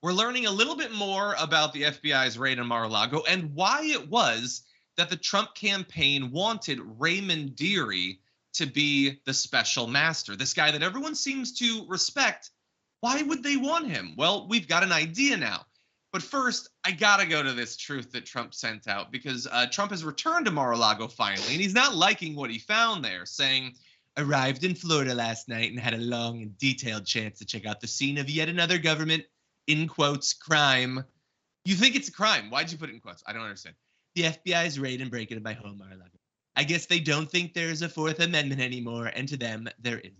we're learning a little bit more about the FBI's raid on Mar-a-Lago and why it was that the Trump campaign wanted Raymond Dearie to be the special master, this guy that everyone seems to respect. Why would they want him? Well, we've got an idea now. But first, I gotta go to this truth that Trump sent out, because Trump has returned to Mar-a-Lago finally, and he's not liking what he found there, saying, "Arrived in Florida last night and had a long and detailed chance to check out the scene of yet another government, in quotes, crime." You think it's a crime. Why'd you put it in quotes? I don't understand. "The FBI's raid and break into my home, Mar-a-Lago. I guess they don't think there's a Fourth Amendment anymore, and to them, there isn't.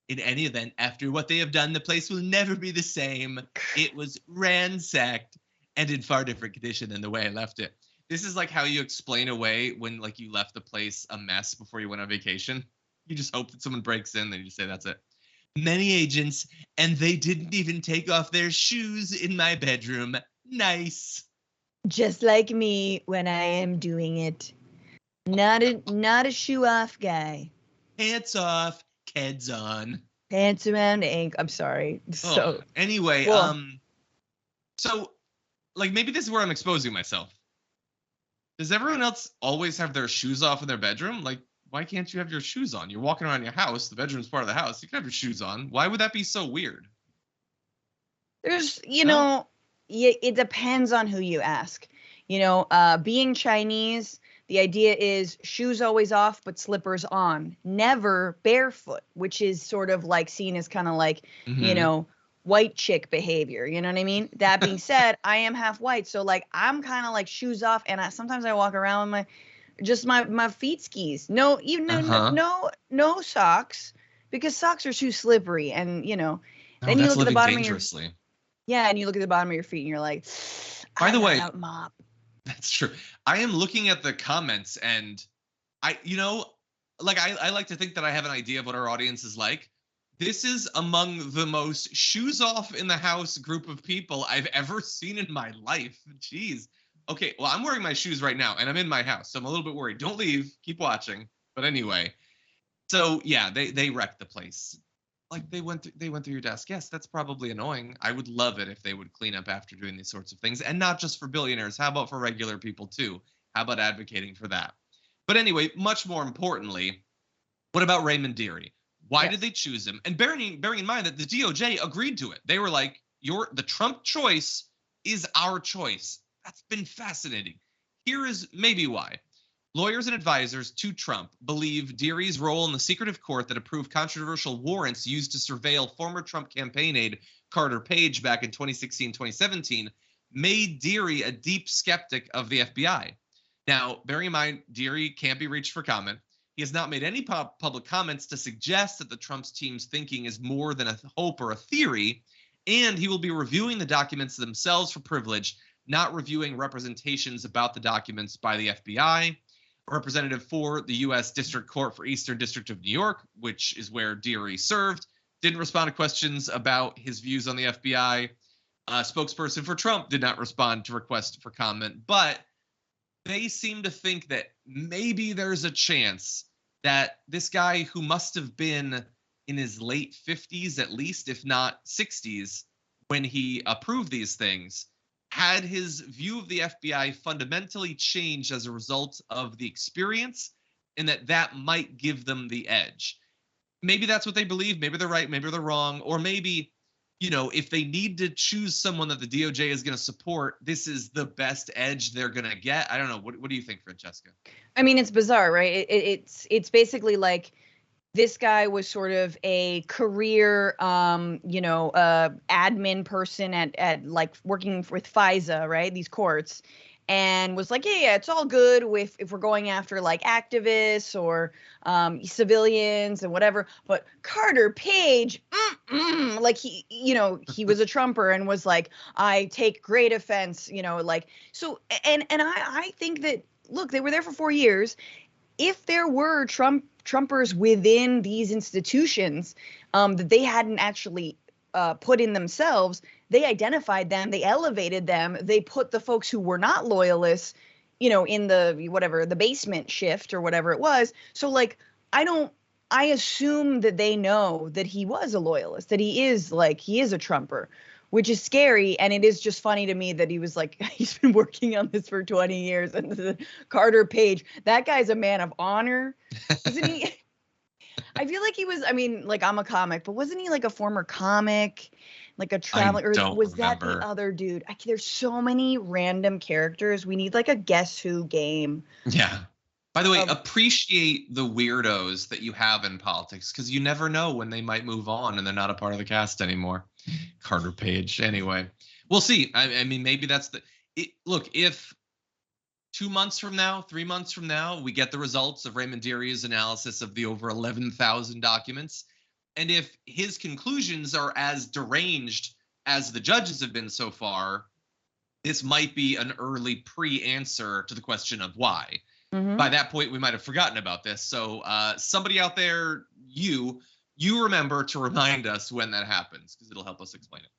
In any event, after what they have done, the place will never be the same. It was ransacked and in far different condition than the way I left it." This is like how you explain away when like you left the place a mess before you went on vacation. You just hope that someone breaks in, then you just say that's it. "Many agents, and they didn't even take off their shoes in my bedroom. Nice." Just like me when I am doing it. Not a shoe off guy. Pants off, keds on. Pants around ankle. I'm sorry. So anyway, well, so like maybe this is where I'm exposing myself. Does everyone else always have their shoes off in their bedroom? Like, why can't you have your shoes on? You're walking around your house. The bedroom's part of the house. You can have your shoes on. Why would that be so weird? There's, it depends on who you ask. Being Chinese, the idea is shoes always off, but slippers on, never barefoot, which is sort of like seen as kind of like, white chick behavior. You know what I mean? That being said, I am half white. So like, I'm kind of like shoes off. And sometimes I walk around with my feet skis. No, even no socks, because socks are too slippery. And, then you look at the bottom of your and you look at the bottom of your feet and you're like, by the way, mop. That's true. I am looking at the comments and I like to think that I have an idea of what our audience is like. This is among the most shoes off in the house group of people I've ever seen in my life. Jeez. Okay, well, I'm wearing my shoes right now and I'm in my house, so I'm a little bit worried. Don't leave. Keep watching. But anyway, so yeah, they wrecked the place. Like they went through your desk. Yes, that's probably annoying. I would love it if they would clean up after doing these sorts of things, and not just for billionaires. How about for regular people too? How about advocating for that? But anyway, much more importantly, what about Raymond Dearie? Why did they choose him? And bearing in mind that the DOJ agreed to it. They were like, the Trump choice is our choice. That's been fascinating. Here is maybe why. Lawyers and advisors to Trump believe Dearie's role in the secretive court that approved controversial warrants used to surveil former Trump campaign aide Carter Page back in 2016-2017 made Dearie a deep skeptic of the FBI. Now, bearing in mind, Dearie can't be reached for comment. He has not made any public comments to suggest that the Trump's team's thinking is more than a hope or a theory, and he will be reviewing the documents themselves for privilege, not reviewing representations about the documents by the FBI. A representative for the U.S. District Court for Eastern District of New York, which is where Dearie served, didn't respond to questions about his views on the FBI. A spokesperson for Trump did not respond to requests for comment, but they seem to think that maybe there's a chance that this guy, who must have been in his late 50s at least, if not 60s, when he approved these things, had his view of the FBI fundamentally changed as a result of the experience, and that might give them the edge. Maybe that's what they believe. Maybe they're right. Maybe they're wrong. Or maybe, if they need to choose someone that the DOJ is going to support, this is the best edge they're going to get. I don't know. What do you think, Francesca? I mean, it's bizarre, right? It's basically like, this guy was sort of a career, admin person at like working with FISA, right? These courts, and was like, yeah, it's all good if we're going after like activists or civilians and whatever. But Carter Page, like he was a Trumper and was like, I take great offense, so. And I think that, look, they were there for 4 years. If there were Trumpers within these institutions that they hadn't actually put in themselves, they identified them, they elevated them, they put the folks who were not loyalists, in the basement shift or whatever it was. So like, I assume that they know that he was a loyalist, that he is a Trumper, which is scary. And it is just funny to me that he was like, he's been working on this for 20 years. And the Carter Page, that guy's a man of honor, isn't he? I feel like he was, I mean, like, I'm a comic, but wasn't he like a former comic, like a traveler, or was that the other dude? There's so many random characters. We need like a Guess Who game. Yeah. By the way, appreciate the weirdos that you have in politics, because you never know when they might move on and they're not a part of the cast anymore. Carter Page. Anyway, we'll see. I mean, maybe that's look, if 2 months from now, 3 months from now, we get the results of Raymond Dearie's analysis of the over 11,000 documents, and if his conclusions are as deranged as the judges have been so far, this might be an early pre-answer to the question of why. Mm-hmm. By that point, we might have forgotten about this. So somebody out there, you remember to remind us when that happens, because it'll help us explain it.